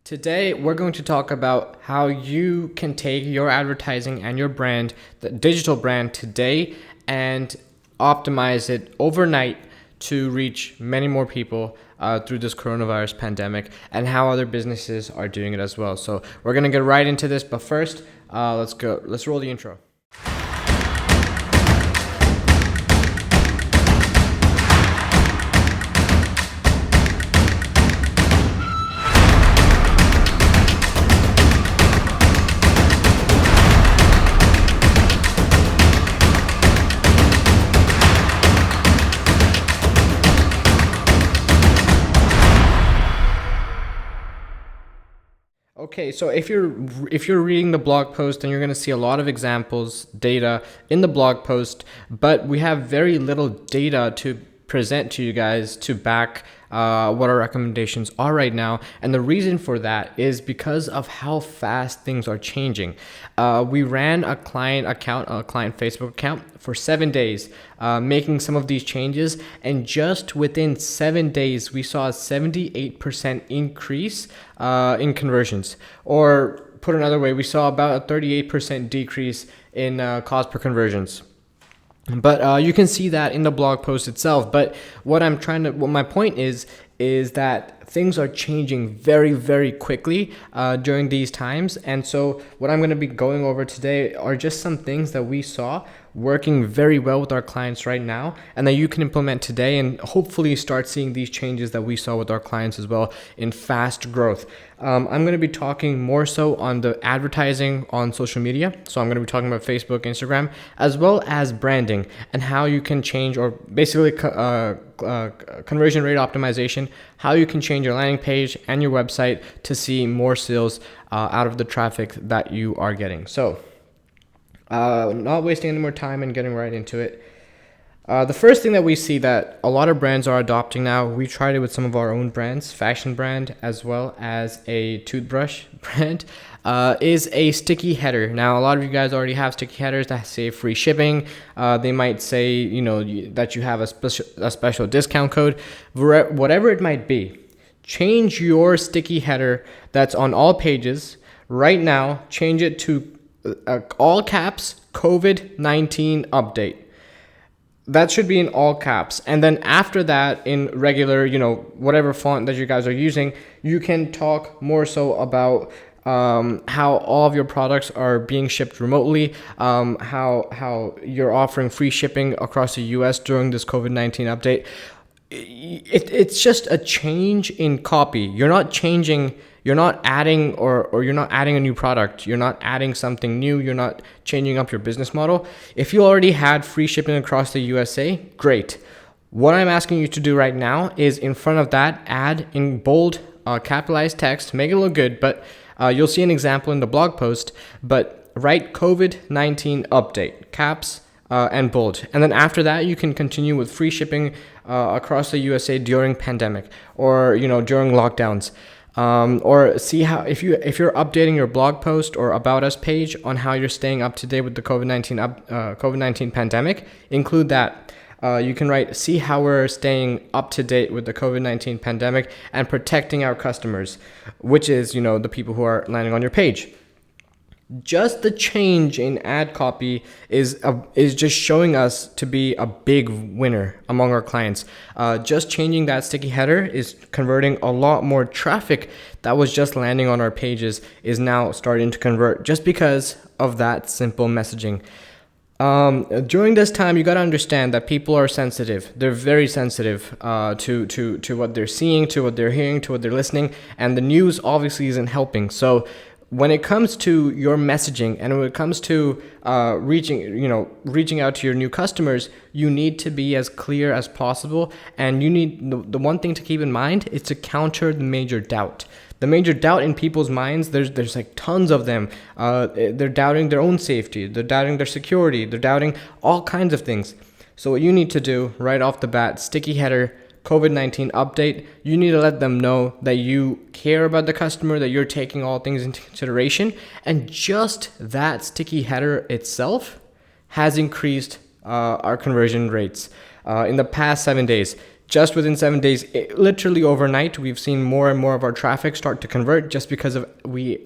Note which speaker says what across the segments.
Speaker 1: Today, we're going to talk about how you can take your advertising and your brand, the digital brand today, and optimize it overnight to reach many more people through this coronavirus pandemic, and how other businesses are doing it as well. So we're going to get right into this, but first, let's roll the intro. Okay, so if you're reading the blog post, then you're going to see a lot of examples, data in the blog post, but we have very little data to present to you guys to back what our recommendations are right now. And the reason for that is because of how fast things are changing. We ran a client Facebook account for 7 days, making some of these changes. And just within 7 days, we saw a 78% increase in conversions. Or put another way, we saw about a 38% decrease in cost per conversions. But you can see that in the blog post itself. But what my point is that things are changing very, very quickly during these times. And so what I'm going to be going over today are just some things that we saw working very well with our clients right now, and that you can implement today and hopefully start seeing these changes that we saw with our clients as well in fast growth. I'm going to be talking more so on the advertising on social media. So I'm going to be talking about Facebook, Instagram, as well as branding and how you can change, or basically conversion rate optimization, how you can change your landing page and your website to see more sales out of the traffic that you are getting. So not wasting any more time and getting right into it. The first thing that we see that a lot of brands are adopting now, we tried it with some of our own brands, fashion brand, as well as a toothbrush brand, is a sticky header. Now, a lot of you guys already have sticky headers that say free shipping. They might say, that you have a special discount code, whatever it might be. Change your sticky header that's on all pages right now. Change it to all caps, COVID-19 update. That should be in all caps. And then after that, in regular, whatever font that you guys are using, you can talk more so about how all of your products are being shipped remotely, how you're offering free shipping across the US during this COVID-19 update. It's just a change in copy. You're not adding or you're not adding a new product. You're not adding something new. You're not changing up your business model. If you already had free shipping across the USA, great. What I'm asking you to do right now is in front of that, add in bold, capitalized text, make it look good, but you'll see an example in the blog post, but write COVID-19 update, caps, and bold. And then after that, you can continue with free shipping across the USA during pandemic, or during lockdowns. Or see how if you're updating your blog post or about us page on how you're staying up to date with the COVID-19 pandemic, include that. You can write, see how we're staying up to date with the COVID-19 pandemic and protecting our customers, which is the people who are landing on your page. Just the change in ad copy is just showing us to be a big winner among our clients. Just changing that sticky header is converting a lot more traffic that was just landing on our pages is now starting to convert just because of that simple messaging. During this time, you got to understand that people are sensitive. They're very sensitive to what they're seeing, to what they're hearing, to what they're listening, and the news obviously isn't helping. So when it comes to your messaging and when it comes to reaching out to your new customers, you need to be as clear as possible. And you need the one thing to keep in mind is to counter the major doubt. The major doubt in people's minds, there's like tons of them. They're doubting their own safety. They're doubting their security. They're doubting all kinds of things. So what you need to do right off the bat, sticky header, COVID-19 update, you need to let them know that you care about the customer, that you're taking all things into consideration. And just that sticky header itself has increased our conversion rates in the past 7 days. just within 7 days, literally overnight, we've seen more and more of our traffic start to convert just because of we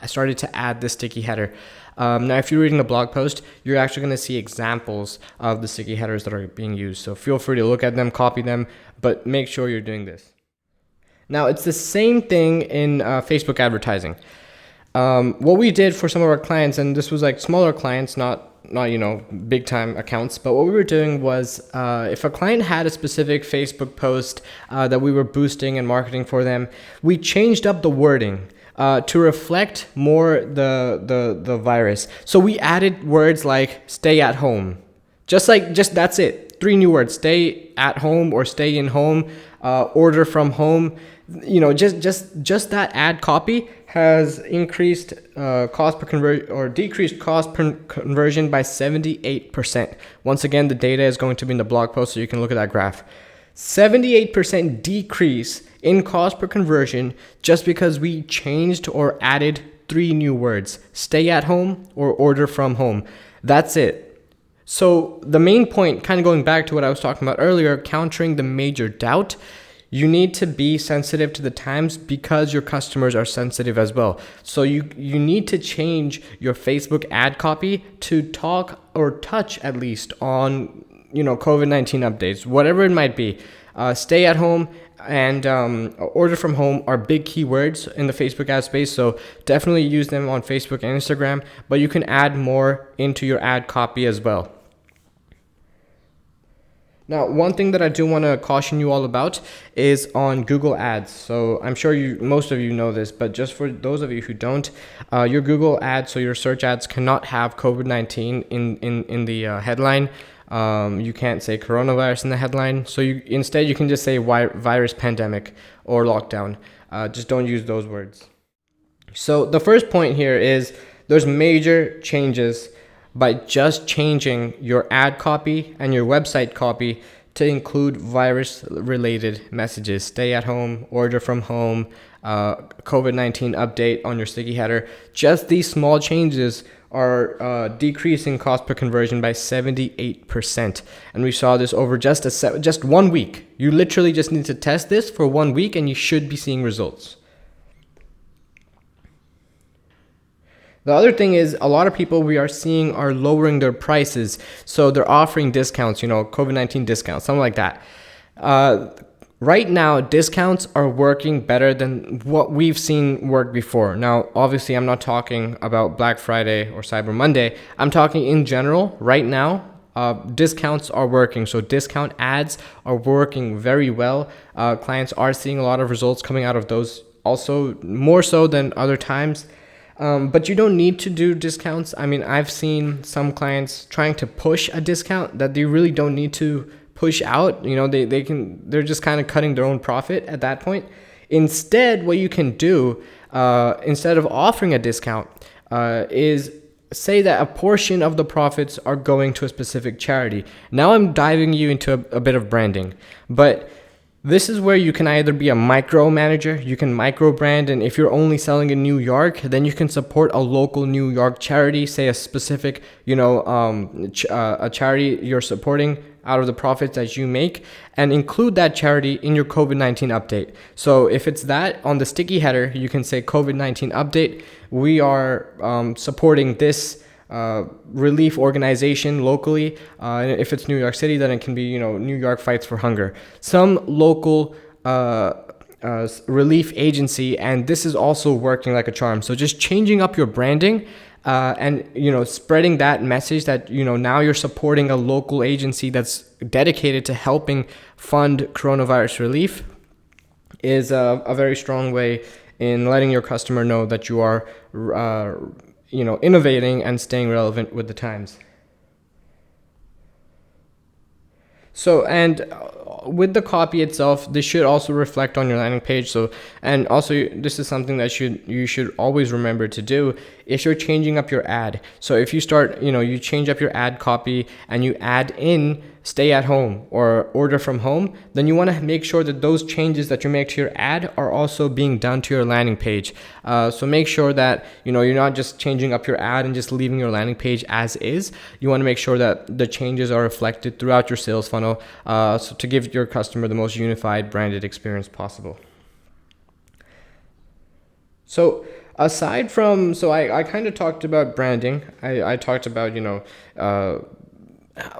Speaker 1: started to add this sticky header. Now, if you're reading the blog post, you're actually going to see examples of the sticky headers that are being used. So feel free to look at them, copy them, but make sure you're doing this. Now, it's the same thing in Facebook advertising. What we did for some of our clients, and this was like smaller clients, not big time accounts, but what we were doing was if a client had a specific Facebook post that we were boosting and marketing for them, we changed up the wording to reflect more the virus. So we added words like stay at home, just that's it. 3 new words: stay at home or stay in home, order from home. Just that ad copy has increased cost per conversion or decreased cost per conversion by 78%. Once again, the data is going to be in the blog post, so you can look at that graph. 78% decrease in cost per conversion just because we changed or added 3 new words: stay at home or order from home. That's it. So the main point, kind of going back to what I was talking about earlier, countering the major doubt, you need to be sensitive to the times because your customers are sensitive as well. So you need to change your Facebook ad copy to talk or touch at least on COVID-19 updates, whatever it might be. Stay at home and order from home are big keywords in the Facebook ad space, so definitely use them on Facebook and Instagram, but you can add more into your ad copy as well. Now, one thing that I do want to caution you all about is on Google Ads. So I'm sure most of you know this, but just for those of you who don't, your Google Ads, so your search ads, cannot have COVID-19 in the headline. You can't say coronavirus in the headline. So instead you can just say virus pandemic or lockdown. Just don't use those words. So the first point here is there's major changes by just changing your ad copy and your website copy to include virus-related messages. Stay at home, order from home, COVID-19 update on your sticky header. Just these small changes are decreasing cost per conversion by 78%. And we saw this over just 1 week. You literally just need to test this for 1 week and you should be seeing results. The other thing is a lot of people we are seeing are lowering their prices. So they're offering discounts, COVID-19 discounts, something like that. Right now, discounts are working better than what we've seen work before. Now, obviously, I'm not talking about Black Friday or Cyber Monday. I'm talking in general. Right now, discounts are working. So discount ads are working very well. Clients are seeing a lot of results coming out of those, also more so than other times. But you don't need to do discounts. I mean, I've seen some clients trying to push a discount that they really don't need to push out. They're just kind of cutting their own profit at that point. Instead, what you can do, instead of offering a discount, is say that a portion of the profits are going to a specific charity. Now I'm diving you into a bit of branding, but this is where you can either be a micro manager, you can micro brand, and if you're only selling in New York, then you can support a local New York charity, say a specific, a charity you're supporting out of the profits that you make, and include that charity in your COVID-19 update. So if it's that, on the sticky header, you can say COVID-19 update. We are supporting this relief organization locally. If it's New York City, then it can be, New York Fights for Hunger, some local relief agency, and this is also working like a charm. So just changing up your branding and spreading that message that now you're supporting a local agency that's dedicated to helping fund coronavirus relief is a very strong way in letting your customer know that you are innovating and staying relevant with the times. So, and with the copy itself, this should also reflect on your landing page. So, and also this is something that you should always remember to do if you're changing up your ad. So if you start, you change up your ad copy and you add in stay at home or order from home, then you want to make sure that those changes that you make to your ad are also being done to your landing page. So make sure that, you're not just changing up your ad and just leaving your landing page as is. You want to make sure that the changes are reflected throughout your sales funnel funnel, so to give your customer the most unified branded experience possible. So aside from, I kind of talked about branding. I talked about,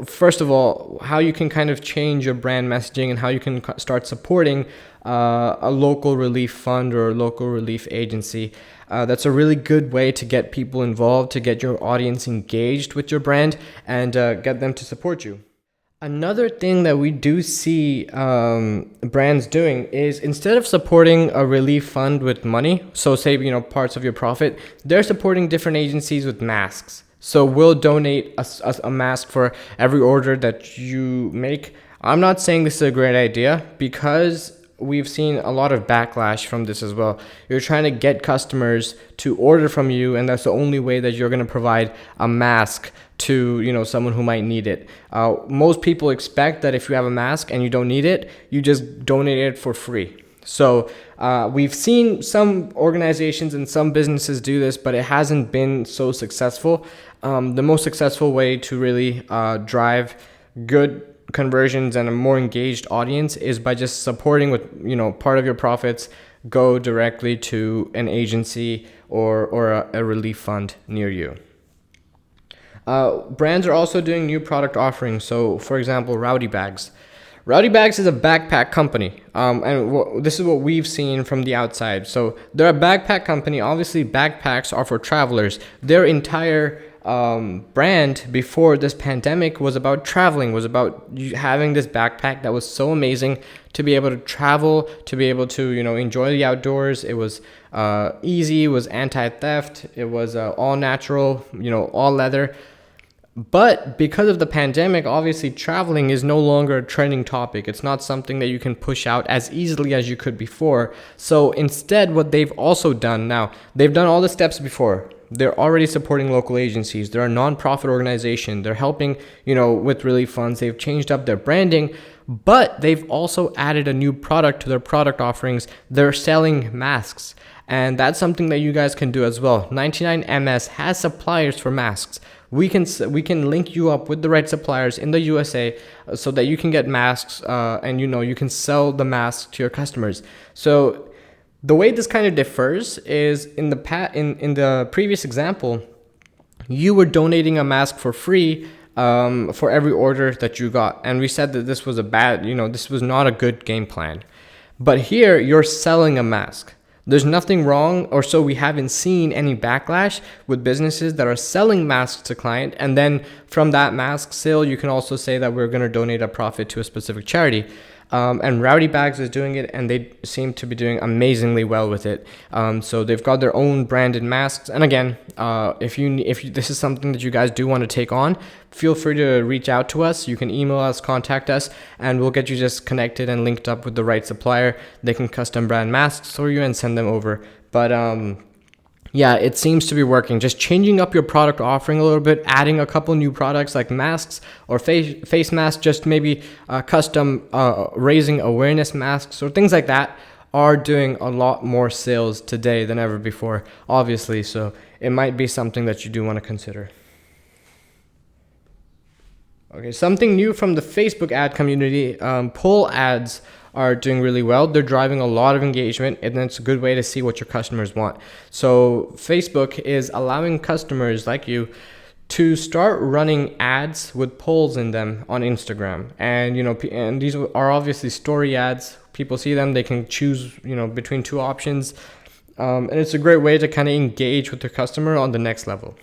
Speaker 1: first of all, how you can kind of change your brand messaging and how you can start supporting a local relief fund or a local relief agency. That's a really good way to get people involved, to get your audience engaged with your brand, and get them to support you. Another thing that we do see brands doing is, instead of supporting a relief fund with money, so say, parts of your profit, they're supporting different agencies with masks. So we'll donate a mask for every order that you make. I'm not saying this is a great idea, because we've seen a lot of backlash from this as well. You're trying to get customers to order from you, and that's the only way that you're going to provide a mask to someone who might need it. Most people expect that if you have a mask and you don't need it, you just donate it for free. So we've seen some organizations and some businesses do this, but it hasn't been so successful. The most successful way to really drive good conversions and a more engaged audience is by just supporting with, part of your profits go directly to an agency or a relief fund near you. Brands are also doing new product offerings. So for example, Rowdy Bags. Rowdy Bags is a backpack company, and this is what we've seen from the outside. So they're a backpack company. Obviously, backpacks are for travelers. Their entire brand before this pandemic was about traveling, was about having this backpack that was so amazing to be able to travel, to be able to enjoy the outdoors. It was easy, it was anti-theft, it was all natural, all leather. But because of the pandemic, obviously traveling is no longer a trending topic. It's not something that you can push out as easily as you could before. So instead, what they've also done now, they've done all the steps before. They're already supporting local agencies. They're a nonprofit organization. They're helping, with relief funds. They've changed up their branding, but they've also added a new product to their product offerings. They're selling masks. And that's something that you guys can do as well. 99MS has suppliers for masks. We can link you up with the right suppliers in the USA so that you can get masks, and you can sell the masks to your customers. So the way this kind of differs is, in the previous example, you were donating a mask for free for every order that you got, and we said that this was this was not a good game plan. But here you're selling a mask. There's nothing wrong, or so we haven't seen any backlash with businesses that are selling masks to client, and then from that mask sale, you can also say that we're going to donate a profit to a specific charity. And Rowdy Bags is doing it, and they seem to be doing amazingly well with it. So they've got their own branded masks. And again, if this is something that you guys do want to take on, feel free to reach out to us. You can email us, contact us, and we'll get you just connected and linked up with the right supplier. They can custom brand masks for you and send them over. But yeah, it seems to be working. Just changing up your product offering a little bit, adding a couple new products like masks or face masks, just maybe custom raising awareness masks or things like that, are doing a lot more sales today than ever before, obviously. So it might be something that you do want to consider. Okay, something new from the Facebook ad community, poll ads are doing really well. They're driving a lot of engagement, and it's a good way to see what your customers want. So Facebook is allowing customers like you to start running ads with polls in them on Instagram. And and these are obviously story ads. People see them, they can choose between two options. And it's a great way to kind of engage with the customer on the next level.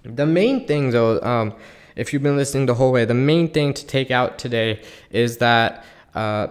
Speaker 1: The main thing though, if you've been listening the whole way, the main thing to take out today is that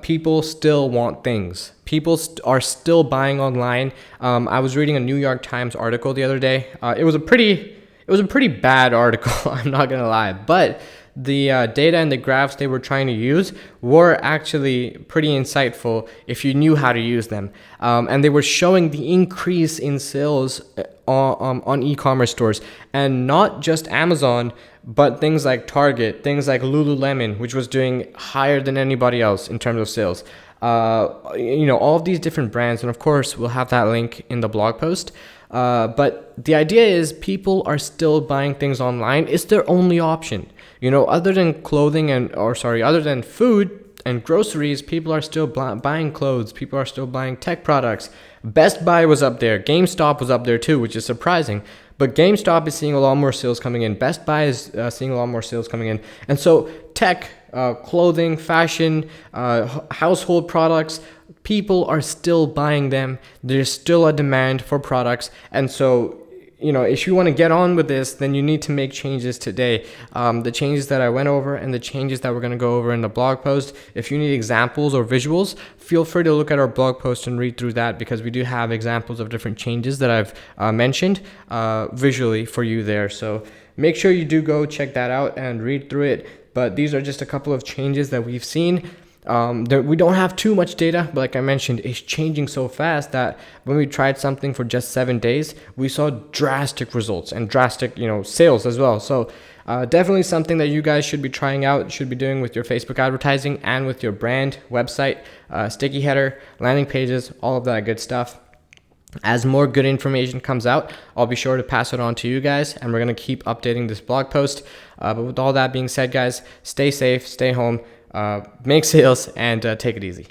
Speaker 1: people still want things. People are still buying online. I was reading a New York Times article the other day. It was a pretty bad article, I'm not gonna lie, but the data and the graphs they were trying to use were actually pretty insightful if you knew how to use them. And they were showing the increase in sales on e-commerce stores, and not just Amazon, but things like Target, things like Lululemon, which was doing higher than anybody else in terms of sales. all of these different brands. And of course, we'll have that link in the blog post. But the idea is people are still buying things online. It's their only option. Other than other than food and groceries, people are still buying clothes. People are still buying tech products. Best Buy was up there. GameStop was up there too, which is surprising. But GameStop is seeing a lot more sales coming in. Best Buy is seeing a lot more sales coming in. And so tech, clothing, fashion, household products, people are still buying them. There's still a demand for products. And so, if you want to get on with this, then you need to make changes today. The changes that I went over and the changes that we're going to go over in the blog post. If you need examples or visuals, feel free to look at our blog post and read through that, because we do have examples of different changes that I've mentioned visually for you there. So make sure you do go check that out and read through it. But these are just a couple of changes that we've seen. We don't have too much data, but like I mentioned, it's changing so fast that when we tried something for just 7 days, we saw drastic results and drastic, sales as well. So definitely something that you guys should be trying out, should be doing with your Facebook advertising and with your brand, website, sticky header, landing pages, all of that good stuff. As more good information comes out, I'll be sure to pass it on to you guys, and we're going to keep updating this blog post. But with all that being said, guys, stay safe, stay home, make sales, and take it easy.